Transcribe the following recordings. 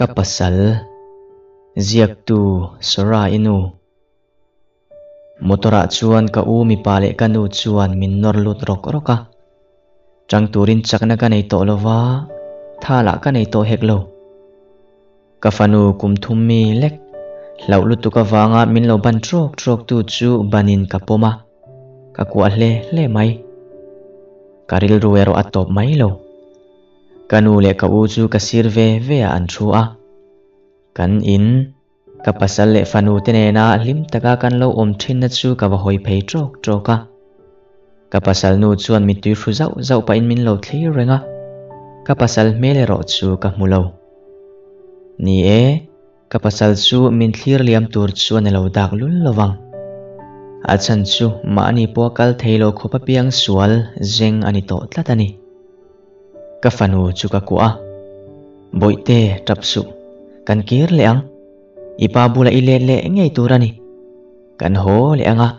Pasal Ziaktu Sora-i motora chuan ka mi pale kanu chuan min norlut roka Chhangte Rùn chakna ka neitu lova thala ka neitu heklo ka fanu kum thummi lek laulutu ka wanga min lo ban trok tu chu banin ka poma ka kwa le mai karil ruero atop mai lo kanu le ka u chu ka sirve ve an thua kan in ka pasal le fanu tenena lim taka kan lo om thin na chu ka wa hoi phei trok ka pasal nu chuan mi tui hru zau pa in min lo thlir renga ka pasal mele ro chu ka mulo ni ka pasal chu min thlir liam tur chuan lo dak lul lowang a chan chu ma ani pokal theilo khopa piang sual zeng ani to tlatani ka fanu chu ka kwa boite tapsu kan kir leang ipabula ile ngei turani kan ho leanga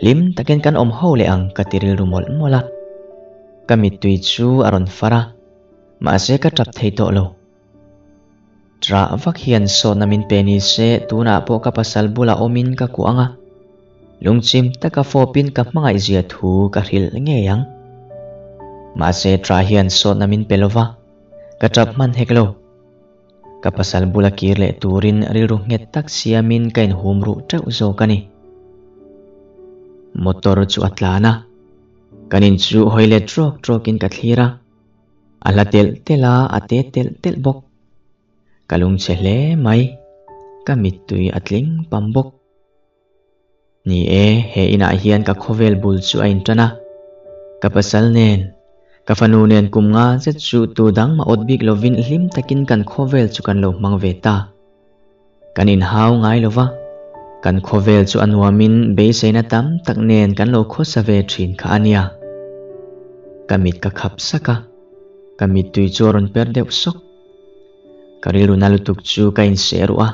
lim taken kan om ho leang katiril rumol mola kami tui chu aron fara ma se ka tap thei to lo tra vak hian so namin peni se tuna po ka pasal bula omin ka kuanga lungchim taka fopin ka mangai Ziaktu ka hril ngeyang ma se tra hian so namin pelova ka tap man heklo ka pasal bula kirle turin rilru nget tak siamin kain humru trau zo kani motor chu atlana kanin chu hoile trok in kathira ala tela ate tel bok kalung chele mai kamitui atling pambok ni he ina hian ka khovel bul chu ain tana ka pasal nen ka fanu nen kum nga zet chu tu dang ma odbik lovin hlim takin kan khovel chu kan lo mangveta kanin hau ngai lova kan khovel chu anwamin be seina tam tak nen kan lo khosave thin kha ania kamit ka khap saka kamit tui choron perdeu sok karilu nalutuk chu kain serua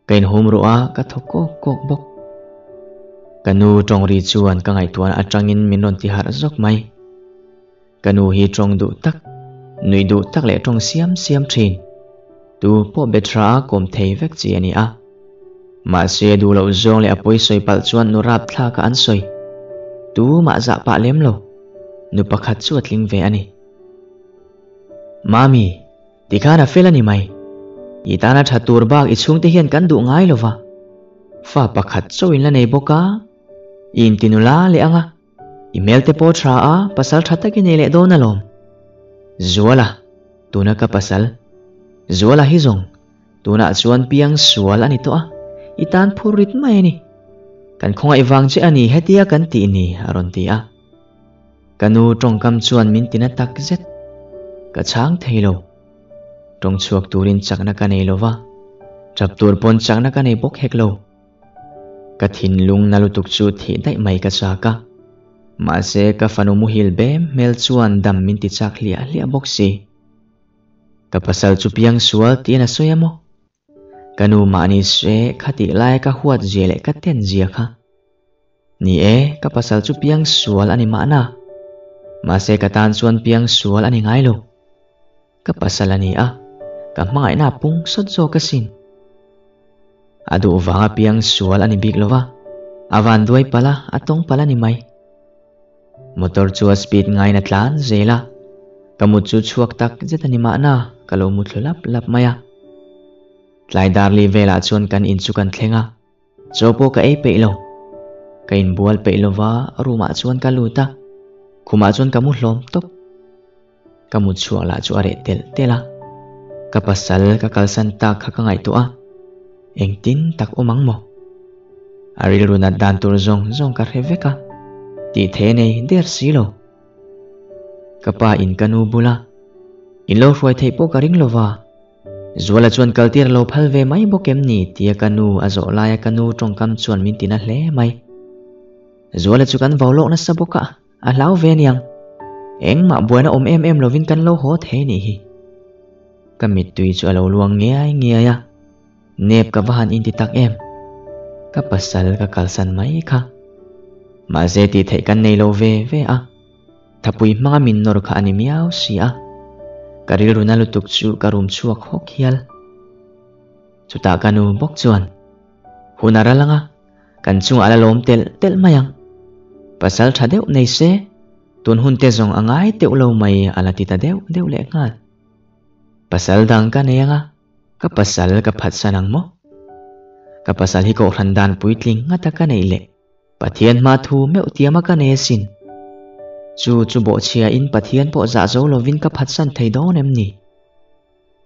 kain humrua ka thoko kok bok kanu tongri chuan ka ngai tuan atangin minron ti har zok mai kanu hi trong du tak nui du tak le trong siam thin tu po betra kom thei vek chi ani a ma se du lo zong le apoi soi pal chuan nu rap thla ka an soi tu ma za pa lem lo nu pakhat chu atling ve ani mami tikana felani mai itana thatur bak I chhungte hian kan du ngai lova fa pakhat chawin la nei boka in tinula le anga email te po thra a pasal thata ki nei le do na lom zuala tuna ka pasal zuala hi zong tuna chuan piang sual ani to a itan phurit mai ni kan khonga iwang che ani hetia kan ti ni aron ti a kanu tongkam chuan min tina tak zet ka chhang theilo tong chuak turin chakna ka nei lova chap tur pon chakna ka nei bok heklo ka thin lung nalutuk chu thi dai mai ka chaka ma se ka fanu mu hil bem mel chuan dam min ti chak lia bok si ka pasal chu piang sual ti na soyamo kanu mani se khati lai ka huat jele ka ten zia kha ni ka pasal chu piang sual ani mana ma se ka tan chuan piang sual ani ngai lo ka pasal ani a ka mangai na pung sot zo ka sin adu wanga piang sual ani big lova avan duai pala atong pala ni mai motor chu speed ngai na tlan zela kamut chu chuak tak zetani mana kalo mutlap lap maya tlai darli vela chuan kan in chu kan thlenga chopo ka ei peilo kain bual peilova ruma chuan ka luta khuma chuan kamu hlom top kamu chuak la chu are tela ka pasal ka kalsan tak kha ka ngai to a engtin tak omang mo aril runa dan tur zong ka reveka ti the nei der silo kapa in kanu bula in lo hruai thei po ka ring lova zuala chuan kaltir lo phal ve mai bokem ni tia kanu azo laia kanu tongkam chuan min tina hle mai zuala chu kan vawlo na saboka a hlau ve niang engma buana om em lovin kan lo ho the ni hi kamit tui chu alo luang nge ya nep ka vahan in ti tak em ka pasal ka kalsan mai kha ma ze ti thei kan nei lo ve a thapui manga min nor kha ani miao si a karil runa lutuk chu karum chuak hok hial chuta kanu bok chuan hunara langa kan chunga ala lom tel mayang Pasalṭha deuh nei se tun hun te zong angai teuh lo mai ala tita deuh le ngal pasal dang ka neanga ka pasal ka phat sanang mo ka pasal hi ko hrandan puitling ngata ka nei le pathian ma thu meu tiama ka ne sin chu bo chia in pathian po za zo lovin ka phat san thei don em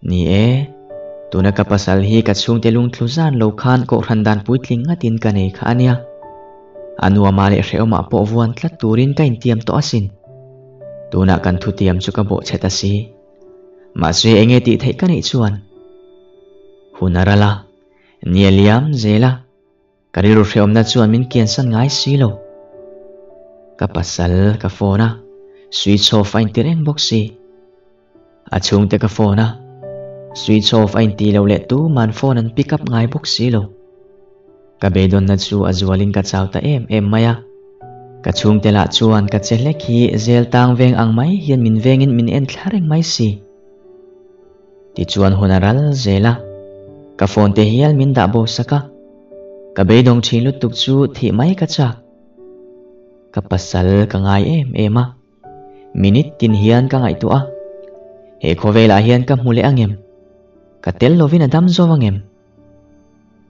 ni e tuna ka pasal hi ka chhungte lung thluzan lo khan ko hrandan puitling ngatin ka nei kha ania anua male reoma po vuan tlat turin ka intiam to asin tuna kan thu tiam chu ka bo cheta si ma se enge ti thei ka nei chuan hunarala nieliam zela kariru reom na chuan min kian san ngai si lo ka pasal ka phona switch off ain tireng boxi achungte ka phona switch off ain ti lo le tu man phone an pick up ngai boxi lo ka bedon na chu azwalin ka chawta em maya ka chungte la chuan ka chelek hi zel tang veng ang mai hian min vengin min en thlareng mai si ti chuan hunaral zela ka phone te hial min da bo saka ka bedong thinlut tuk chu thi mai ka chak ka pasal ka ngai ema minute tin hian ka ngai tu a he khovela hian ka hmule angem ka tel lovin adam zowangem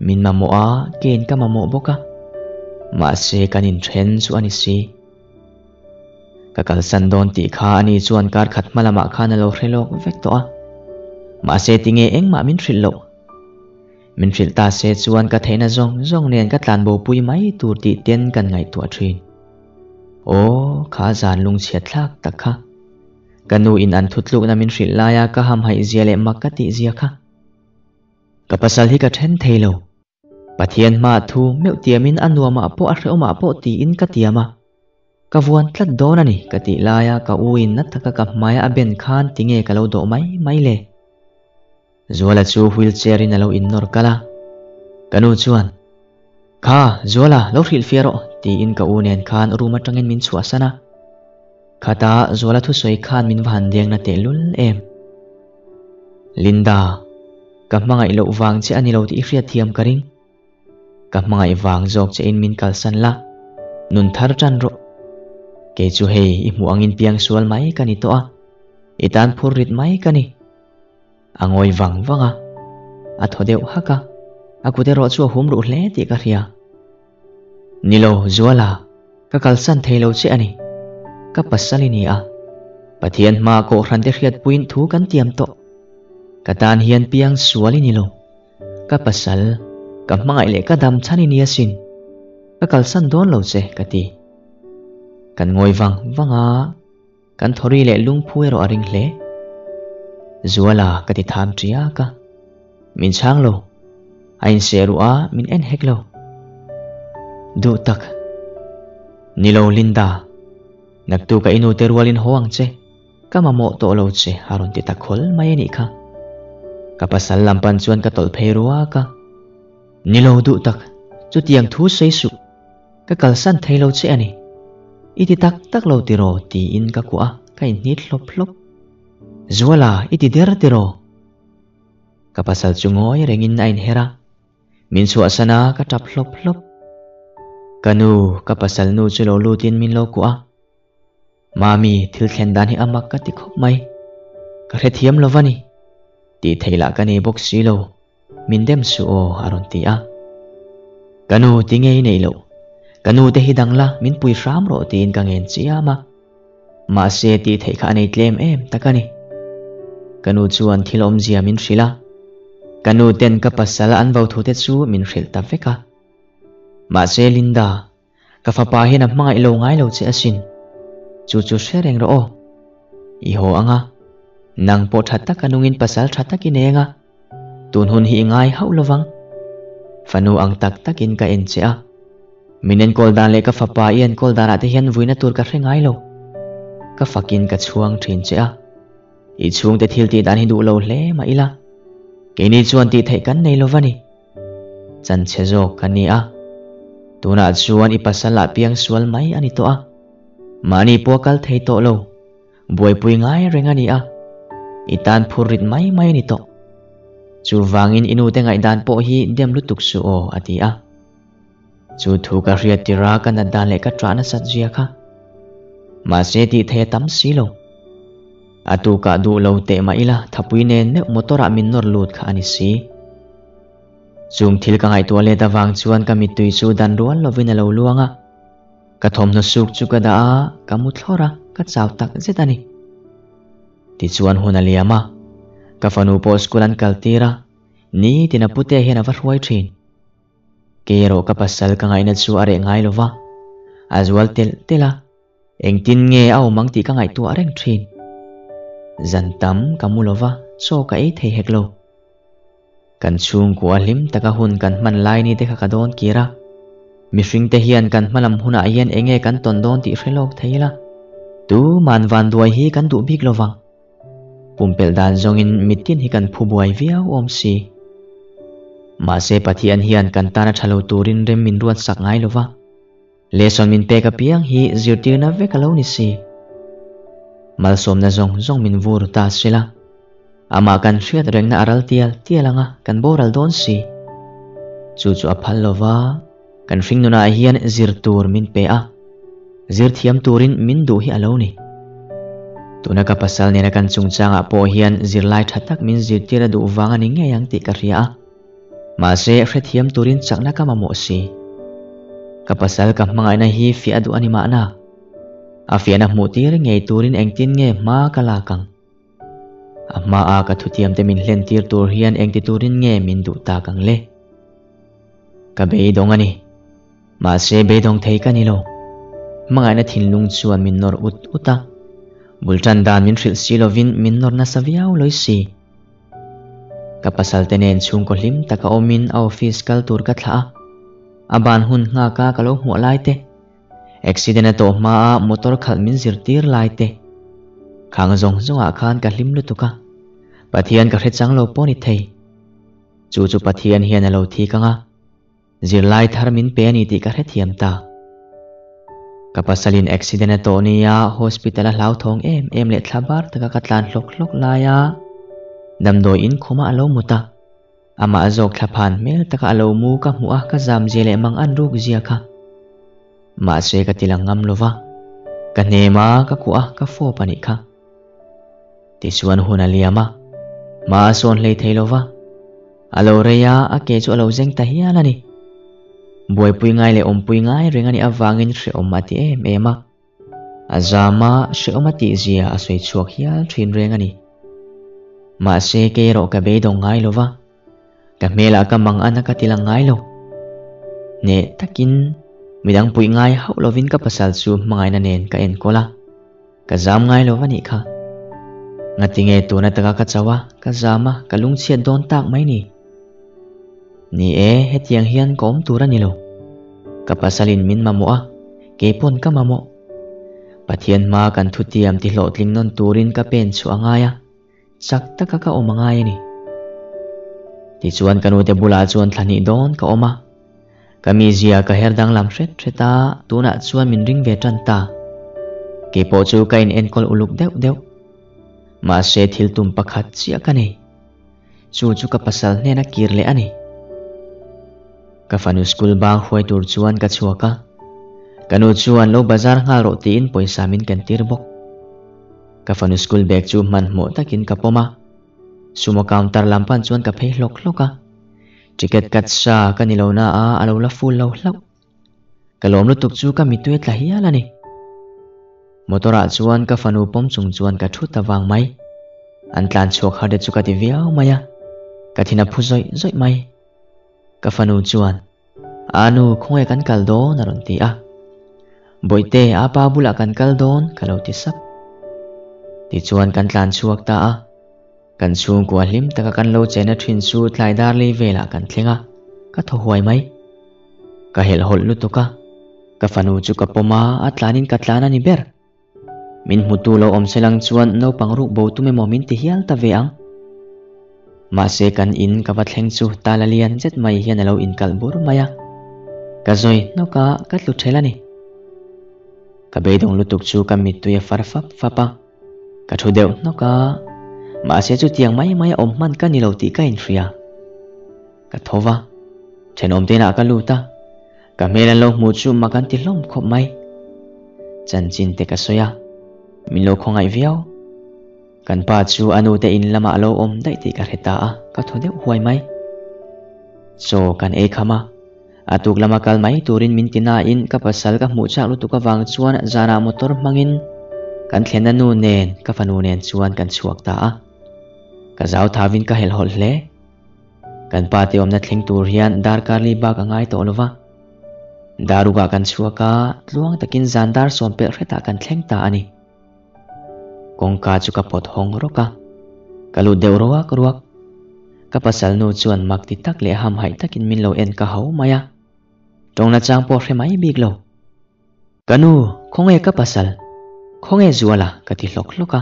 min mamo a ken ka mamo boka ma se kanin thren chu ani si ka kalsan don ti kha ani chuan kar khat malama khana lo hrelok vek to a ma se tinge engma min thrilo min thril ta se chuan ka theina zong nen ka tlan bo pui mai tur ti ten kan ngai tu a thin o kha zan lung chiat thlak takha kanu in an thutluk na min thril laya ka ham hai ziale makati zia kha ka pasal hi ka then theilo pathian ma thu meu tiamin anuama po a hreoma po ti in ka tiama ka vuan tlat don ani ka ti laya ka uin na taka ka maya aben khan tinge ka lo do mai le zuala chu wheelchair in alo in nor kala kanu chuan kha zuala lo hril fiaro ti in ka unen khan ruma tangin min chhuah sana khata zuala thu soi khan min van deng na te lul em Linda ka mangai lo wang che ani lo ti hria thiam karing ka mangai wang jok che in min kalsan la nun thar chan ro ke chu hei I mu angin piang sual mai kani to a itan phur rit mai kani angoi wanga a thodeu haka akude ro chu hum ru hle ti ka hria nilo zuala ka kalsan theilo che ani ka pasalini a pathian ma ko hrante hriat puin thu kan tiam to katan hian piang suali nilo ka pasal ka mangai le ka dam chani ni asin ka kalsan don lo che kati kan ngoi wanga kan thori le lung phuero aring hle zuala kati tham tria ka min chang lo ain seru a min en hek lo du tak nilo Linda naktu ka inu terwalin hoang che ka mamo to lo che haron ti takhol mai ni kha ka pasal lampan chuan ka tol pheirua ka nilo du tak chu tiang thu seisu ka kalsan thailo che ani iti tak lo tiro ti in ka ku a ka in nit hlop zuala iti der tiro ka pasal chungoi rengin ain hera min chu asana ka tap hlop kanu ka pasal nu chu lo lutin min lo ku a mami thil thlen dan hi amak ka ti khop mai ka hre thiam lovani ti theila ka ne box si lo min dem su o aron ti a kanu tinge nei lo kanu te hidang la min pui ram ro tin ka ngen chiama ma se ti thei kha nei tlem em takani kanu chuan thilom zia min hrila kanu ten ka pasala an vau thu te chu min hril ta veka ma se Linda ka fa pa hin a mangai lo ngai lo che asin chu shereng ro o I ho anga nang po thatta kanungin pasal thatta kinenga tun hun hi ngai hau lawang fanu ang tak takin ka en che a minen kol dan le ka fa pa ian kol dan ate hian vuina tur ka hrengai lo ka fakin ka chuang thin che a I chung te thil ti dan hi du lo hle ma ila kini chuan ti thei kan nei lovani chan che zo kani a tuna chuan I pasala piang sual mai ani to a mani pokal thei to lo buai pui ngai rengani a itan phurit mai ni to chu wangin inu te ngai dan po hi dem lutuk su o ati a chu thu ka riat tira kan dan le ka trana sat zia kha ma se ti the tam si lo atu ka du lo te ma ila thapui nen ne motora min nor lut kha ani si chung thil ka ngai to le ta wang chuan ka mi tui chu dan rual lovin lo luanga ka thom no suk chu ka da a ka mu thlora ka chaw tak zetani ti chuan hun aliama ka fanu po skulan kaltira ni tina pute hena va hruai thin kero ka pasal ka ngai na chu are ngai lova azwal tel tela engtin nge au mangti ka ngai tu areng thin zantam kamulova so ka ei thei heklo kan chung ko alim taka hun kan man lai ni te kha don kira mihring te hian kan malam huna hian enge kan ton don ti hrelok theila tu man van duai hi kan du bik lowang pumpel dan zongin mitin hi kan phubuai viau om si ma se pathian hian kan tana thalo turin rem min ruat sak ngai lova leson min pe ka piang hi zirtir na ve kalo ni si mal som na zong min vur ta sila ama kan hriat reng na aral tialanga kan boral don si chu aphal lova kan hring nuna hian zir tur min pe a zir thiam turin min du hi alo ni tuna ka pasal nena kan chungchanga po hian zirlai thatak min zirtira du wanga ni nge yang ti ka ria ma se hre thiam turin chakna ka mamo si ka pasal ka mangai na hi fi adu ani ma na a fi na mutir ngei turin engtin nge ma kala kang amma a ka thutiam te min hlen tir tur hian engti turin nge min du ta kang le ka be dong ani ma se be dong thei ka ni lo mangai na thinlung chuan min nor uta bultan dan min hril silovin min nor na saviau loi si ka pasal tenen chung ko hlim taka omin a office kal tur ka thla aban hun nga ka kalo hmu lai te accident to ma a motor khal min zirtir lai te khang zonga khan ka hlim lutuka pathian ka hrechang lo poni thei chu pathian hian alo thi kanga zirlai thar min pe ani ti ka hrethiam ta ka pasalin accident to nia hospital a hlau thong em le thlabar taka ka tlan hlok laia damdoi in khoma alo muta ama azok thlaphan mel taka alo mu ka hmuah ka zam jele mang an ruk zia kha ma se ka tilang ngam lova ka nema ka kuah ka fo pani kha ti suan hunaliama ma son lei theilova alo reya a ke chu alo zeng ta hialani boy pui ngai le om pui ngai rengani awangin hre omati ema azama hre omati zia asoi chuak hial thin rengani ma se ke ro ka be dong ngai lova ka mela ka mang ana ka tilang ngai lo ne takin midang pui ngai hau lovin ka pasal chu mangai na nen ka en kola ka zam ngai lovani kha ngatinge tu na taka ka chawa ka zama ka lungchiat don tak mai ni hetiang hian kom tura ni lo ka pasalin min mamoa ke pon ka mamo pathian ma kan thutiam ti hlotling non turin ka pen chu angaya chak taka ka omangaya ni ti chuan kanu te bula chuan thlani don ka oma kami zia ka herdang lam theta tuna chuan min ring ve tan ta ke po chu ka in enkol uluk deuh ma se thil tum pakhat chia ka nei chu ka pasal ne na kirle ani ka fanu school bang huai tur chuan ka chuaka kanu chuan lo bazar ngal ro ti in poisa min kan tir bok ka fanu school bag chu man mo takin ka poma sumo counter lampan chuan ka phei hlok ticket kat sa ka nilo na a alo la full lo hlau ka lom lu tuk chu ka mitue tla hialani motora chuan ka fanu pom chung chuan ka thu tawang mai an tlan chok hade chu ka ti viau maya ka thina phu zoi mai ka fanu chuan anu khonge kan kaldo naron ti a boite apa bula kan kaldon kalau ti sap ti chuan kan tlan chuak ta a kan chung ko hlim taka kan lo chena thin chu tlai dar le vela kan thlenga ka tho huai mai ka hel hol lu to ka fanu chu ka poma atlanin ka tlana ni ber min mutu lo om selang chuan no pangruk bo tu me momin ti hial ta ve ang ma se kan in ka bathleng chu talalian jet mai hian alo in kalbur maya ka zoi no ka tlu thelani ka beidong lutuk chu ka mit tu ya farfap fapa ka thu deu no ka mà sẽ chút tiếng mấy ôm man cái ni lâu tí cái in ria cái thova trên ôm tên cả lu ta cả mẹ lần lâu một chút mà cái tí lom khop mai chân chín te cái soya mình lâu không ai véo kan pa chu anu te in lama lo om dai ti ka heta ka thode huai mai so kan e khama atuk lama kal mai turin min tina in ka pasal ka mu cha lu tu ka wang chuan zana motor mangin kan thlena nu nen ka fanu nen chuan kan chuak ta ka zau thavin ka hel hol hle kan pa te om na thleng tur hian dar karli ba ka ngai to lova daruga kan chuaka tluang takin zandar som pe reta kan thleng ta ani kong ka chu ka pot hong roka kalu deu ruak ka pasal nu chuan mak ti tak le ham hai takin min lo en ka hau maya tong na chang po hre mai big lo kanu khonge ka pasal khonge zuala ka ti hlok hloka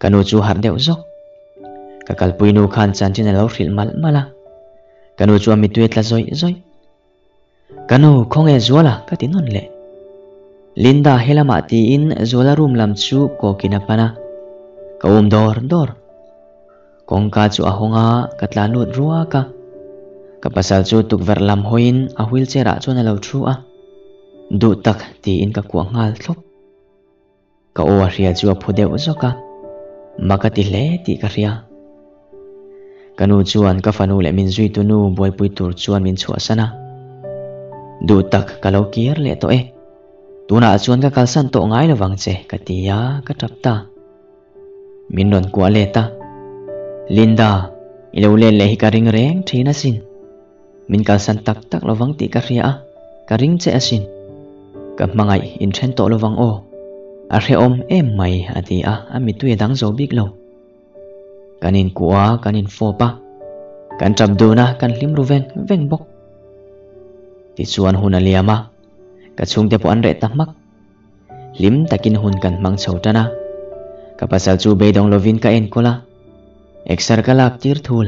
kanu chu har deu zok ka kalpui nu khan chan chin lo hril mal mala kanu chu mi tuet la zoi kanu khonge zuala ka ti non le Linda helama ti in zola room lam chu ko kinapana ka dor kong ka chu ahonga katla lut ruwa ka pasal chu tukver lam hoin a wheelchair a chona lo thu a du tak ti in ka kwa ngal thlop ka o ria chu phudeu zoka makati le ti ka ria kanu chuan ka fanu le min zui tu nu boy pui tur chuan min chhuah sana du tak ka lo kier le to tuna chuan ka kalsan to ngai lawang che katia ka tapta min non kwa leta Linda ilo le hi ka ring reng thina sin min kalsan tak lawang ti ka ria ka ring che asin ka mangai in then to lawang o a re om em mai atia ami tu edang zo big lo kanin kwa kanin fopa kan trabduna kan lim ruven veng bok ti chuan hunaliama ka chhungte po an re tamak lim takin hun kan mang chhotana ka pasal chu beidong lovin ka en kola exar kalak tir thul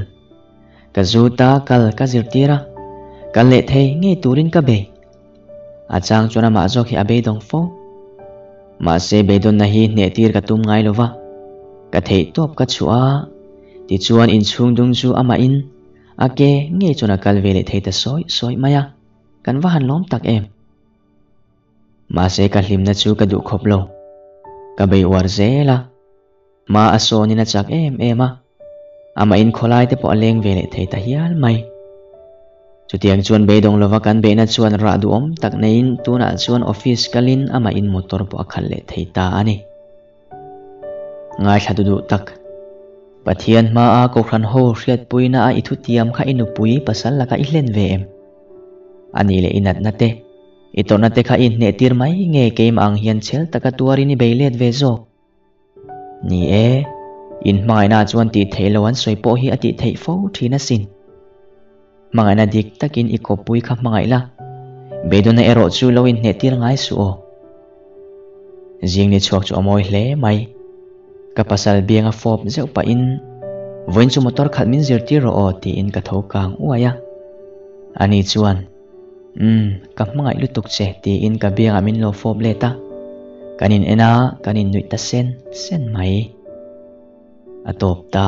ka zuta kal ka zirtira kal le thei nge turin ka be achang chona ma zo khi abeidong fo ma se beidon na hi ne tir ka tum ngai lova ka thei top ka chua ti chuan in chung dung chu ama in ake nge chona kal vele thei ta soi maya kan wa han lom tak em ma se ka hlim na chu ka du khop lo ka bei war zela ma aso ni na chak ema ama in kholai te po aleng vele thei ta hial mai chutiang chuan beidong lova kan be na chuan ra du om tak nein tuna chuan office kalin ama in motor po akhal le thei ta ani ngai thadu du tak pathian ma a ko khan ho hriat puina a ithu tiam kha inu pui pasal laka i hlen ve em ani le inat na te itona te kha in ne tir mai nge keim ang hian chel taka tuari ni beilet ve zo ni in mai na chuan ti theilowan soipo hi ati thei fo thina sin mangai na dik takin ikopui kha mangai la bedona ero chu lo in ne tir ngai su o jing ni chok chu amoi hle mai ka pasal bianga fop zeu pa in voin chu motor khat min zirti ro o ti in ka tho kang uaya ani chuan ka mangai lutuk che ti in ka bianga min lo fop leta kanin ena kanin nuita sen mai atop ta